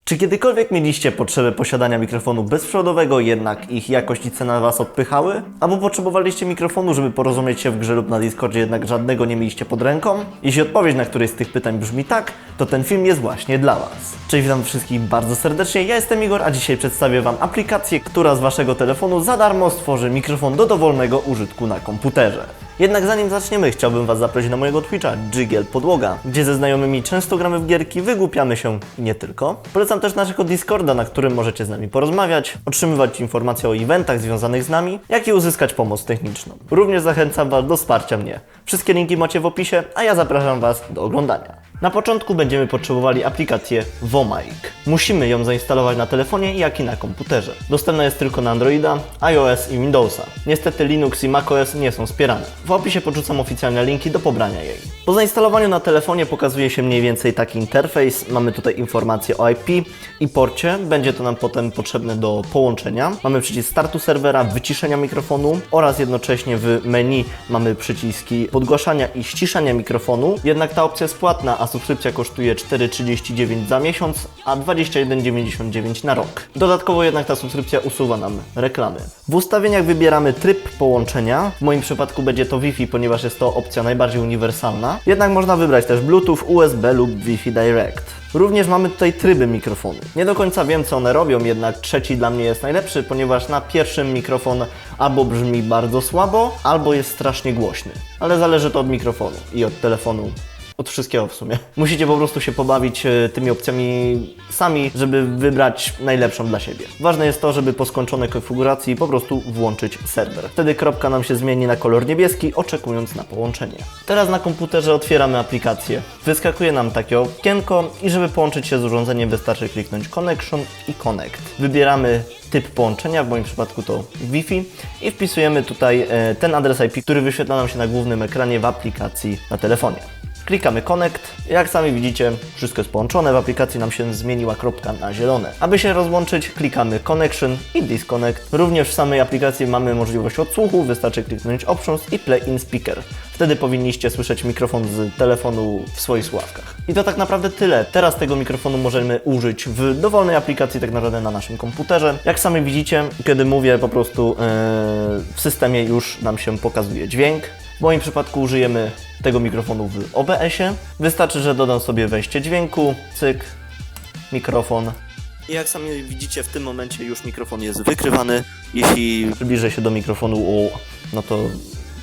Czy kiedykolwiek mieliście potrzebę posiadania mikrofonu bezprzewodowego, jednak ich jakość i cena Was odpychały? Albo potrzebowaliście mikrofonu, żeby porozumieć się w grze lub na Discordzie, jednak żadnego nie mieliście pod ręką? Jeśli odpowiedź na któreś z tych pytań brzmi tak, to ten film jest właśnie dla Was. Cześć, witam wszystkich bardzo serdecznie, ja jestem Igor, a dzisiaj przedstawię Wam aplikację, która z Waszego telefonu za darmo stworzy mikrofon do dowolnego użytku na komputerze. Jednak zanim zaczniemy, chciałbym Was zaprosić na mojego Twitcha Jigel Podłoga, gdzie ze znajomymi często gramy w gierki, wygłupiamy się i nie tylko. Polecam też naszego Discorda, na którym możecie z nami porozmawiać, otrzymywać informacje o eventach związanych z nami, jak i uzyskać pomoc techniczną. Również zachęcam Was do wsparcia mnie. Wszystkie linki macie w opisie, a ja zapraszam Was do oglądania. Na początku będziemy potrzebowali aplikację Vomic. Musimy ją zainstalować na telefonie, jak i na komputerze. Dostępna jest tylko na Androida, iOS i Windowsa. Niestety Linux i macOS nie są wspierane. W opisie podrzucam oficjalne linki do pobrania jej. Po zainstalowaniu na telefonie pokazuje się mniej więcej taki interfejs. Mamy tutaj informacje o IP i porcie. Będzie to nam potem potrzebne do połączenia. Mamy przycisk startu serwera, wyciszenia mikrofonu oraz jednocześnie w menu mamy przyciski podgłaszania i ściszania mikrofonu. Jednak ta opcja jest płatna, a subskrypcja kosztuje 4,39 za miesiąc, a 21,99 na rok. Dodatkowo jednak ta subskrypcja usuwa nam reklamy. W ustawieniach wybieramy tryb połączenia. W moim przypadku będzie to Wi-Fi, ponieważ jest to opcja najbardziej uniwersalna. Jednak można wybrać też Bluetooth, USB lub Wi-Fi Direct. Również mamy tutaj tryby mikrofonu. Nie do końca wiem, co one robią, jednak trzeci dla mnie jest najlepszy, ponieważ na pierwszym mikrofon albo brzmi bardzo słabo, albo jest strasznie głośny. Ale zależy to od mikrofonu i od telefonu. Od wszystkiego w sumie. Musicie po prostu się pobawić tymi opcjami sami, żeby wybrać najlepszą dla siebie. Ważne jest to, żeby po skończonej konfiguracji po prostu włączyć serwer. Wtedy kropka nam się zmieni na kolor niebieski, oczekując na połączenie. Teraz na komputerze otwieramy aplikację. Wyskakuje nam takie okienko i żeby połączyć się z urządzeniem, wystarczy kliknąć Connection i Connect. Wybieramy typ połączenia, w moim przypadku to Wi-Fi i wpisujemy tutaj ten adres IP, który wyświetla nam się na głównym ekranie w aplikacji na telefonie. Klikamy Connect. Jak sami widzicie, wszystko jest połączone. W aplikacji nam się zmieniła kropka na zielone. Aby się rozłączyć, klikamy Connection i Disconnect. Również w samej aplikacji mamy możliwość odsłuchu. Wystarczy kliknąć Options i Play in Speaker. Wtedy powinniście słyszeć mikrofon z telefonu w swoich słuchawkach. I to tak naprawdę tyle. Teraz tego mikrofonu możemy użyć w dowolnej aplikacji, tak naprawdę na naszym komputerze. Jak sami widzicie, kiedy mówię, po prostu w systemie już nam się pokazuje dźwięk. W moim przypadku użyjemy tego mikrofonu w OBS-ie. Wystarczy, że dodam sobie wejście dźwięku, cyk, mikrofon. I jak sami widzicie, w tym momencie już mikrofon jest wykrywany. Jeśli przybliżę się do mikrofonu, no to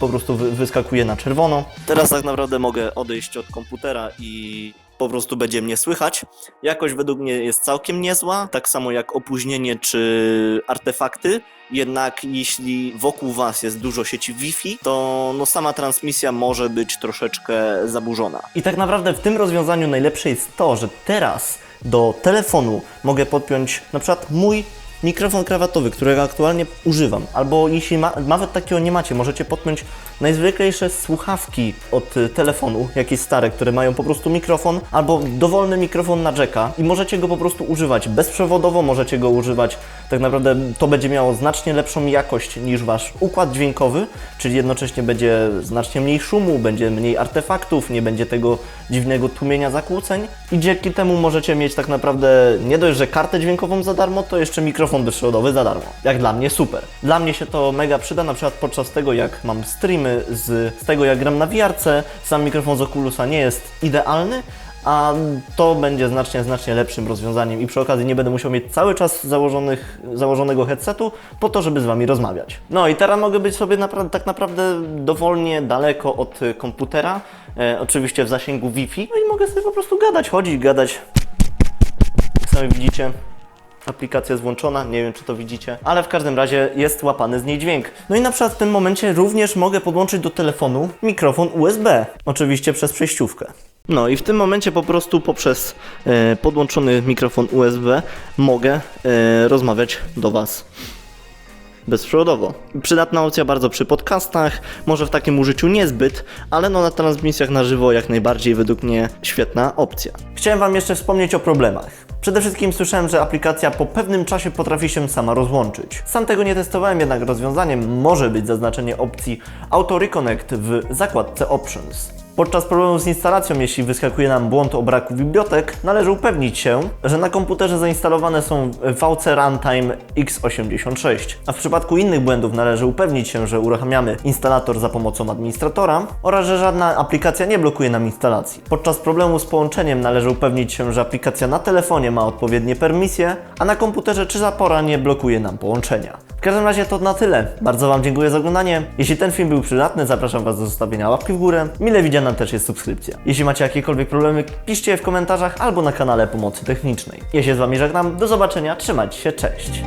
po prostu wyskakuje na czerwono. Teraz tak naprawdę mogę odejść od komputera i po prostu będzie mnie słychać. Jakość według mnie jest całkiem niezła, tak samo jak opóźnienie czy artefakty. Jednak jeśli wokół Was jest dużo sieci Wi-Fi, to sama transmisja może być troszeczkę zaburzona. I tak naprawdę w tym rozwiązaniu najlepsze jest to, że teraz do telefonu mogę podpiąć na przykład mój mikrofon krawatowy, którego aktualnie używam. Albo jeśli nawet takiego nie macie, możecie podpiąć najzwyklejsze słuchawki od telefonu, jakieś stare, które mają po prostu mikrofon, albo dowolny mikrofon na jacka i możecie go po prostu używać bezprzewodowo, możecie go używać, tak naprawdę to będzie miało znacznie lepszą jakość niż Wasz układ dźwiękowy, czyli jednocześnie będzie znacznie mniej szumu, będzie mniej artefaktów, nie będzie tego dziwnego tłumienia zakłóceń i dzięki temu możecie mieć tak naprawdę nie dość, że kartę dźwiękową za darmo, to jeszcze mikrofon bezprzewodowy za darmo. Jak dla mnie super. Dla mnie się to mega przyda, na przykład podczas tego, jak mam streamy z tego, jak gram na VR-ce, sam mikrofon z Oculusa nie jest idealny, a to będzie znacznie lepszym rozwiązaniem i przy okazji nie będę musiał mieć cały czas założonego headsetu po to, żeby z Wami rozmawiać. No i teraz mogę być sobie tak naprawdę dowolnie daleko od komputera, oczywiście w zasięgu Wi-Fi, no i mogę sobie po prostu chodzić, gadać. Jak sami widzicie, aplikacja jest włączona, nie wiem czy to widzicie, ale w każdym razie jest łapany z niej dźwięk. No i na przykład w tym momencie również mogę podłączyć do telefonu mikrofon USB, oczywiście przez przejściówkę. No i w tym momencie po prostu poprzez podłączony mikrofon USB mogę rozmawiać do Was bezprzewodowo. Przydatna opcja bardzo przy podcastach, może w takim użyciu niezbyt, ale na transmisjach na żywo jak najbardziej według mnie świetna opcja. Chciałem Wam jeszcze wspomnieć o problemach. Przede wszystkim słyszałem, że aplikacja po pewnym czasie potrafi się sama rozłączyć. Sam tego nie testowałem, jednak rozwiązaniem może być zaznaczenie opcji Auto Reconnect w zakładce Options. Podczas problemów z instalacją, jeśli wyskakuje nam błąd o braku bibliotek, należy upewnić się, że na komputerze zainstalowane są VC Runtime x86, a w przypadku innych błędów należy upewnić się, że uruchamiamy instalator za pomocą administratora oraz że żadna aplikacja nie blokuje nam instalacji. Podczas problemu z połączeniem należy upewnić się, że aplikacja na telefonie ma odpowiednie permisje, a na komputerze czy zapora nie blokuje nam połączenia. W każdym razie to na tyle. Bardzo Wam dziękuję za oglądanie. Jeśli ten film był przydatny, zapraszam Was do zostawienia łapki w górę. Mile widziana też jest subskrypcja. Jeśli macie jakiekolwiek problemy, piszcie je w komentarzach albo na kanale Pomocy Technicznej. Ja się z Wami żegnam. Do zobaczenia. Trzymajcie się. Cześć.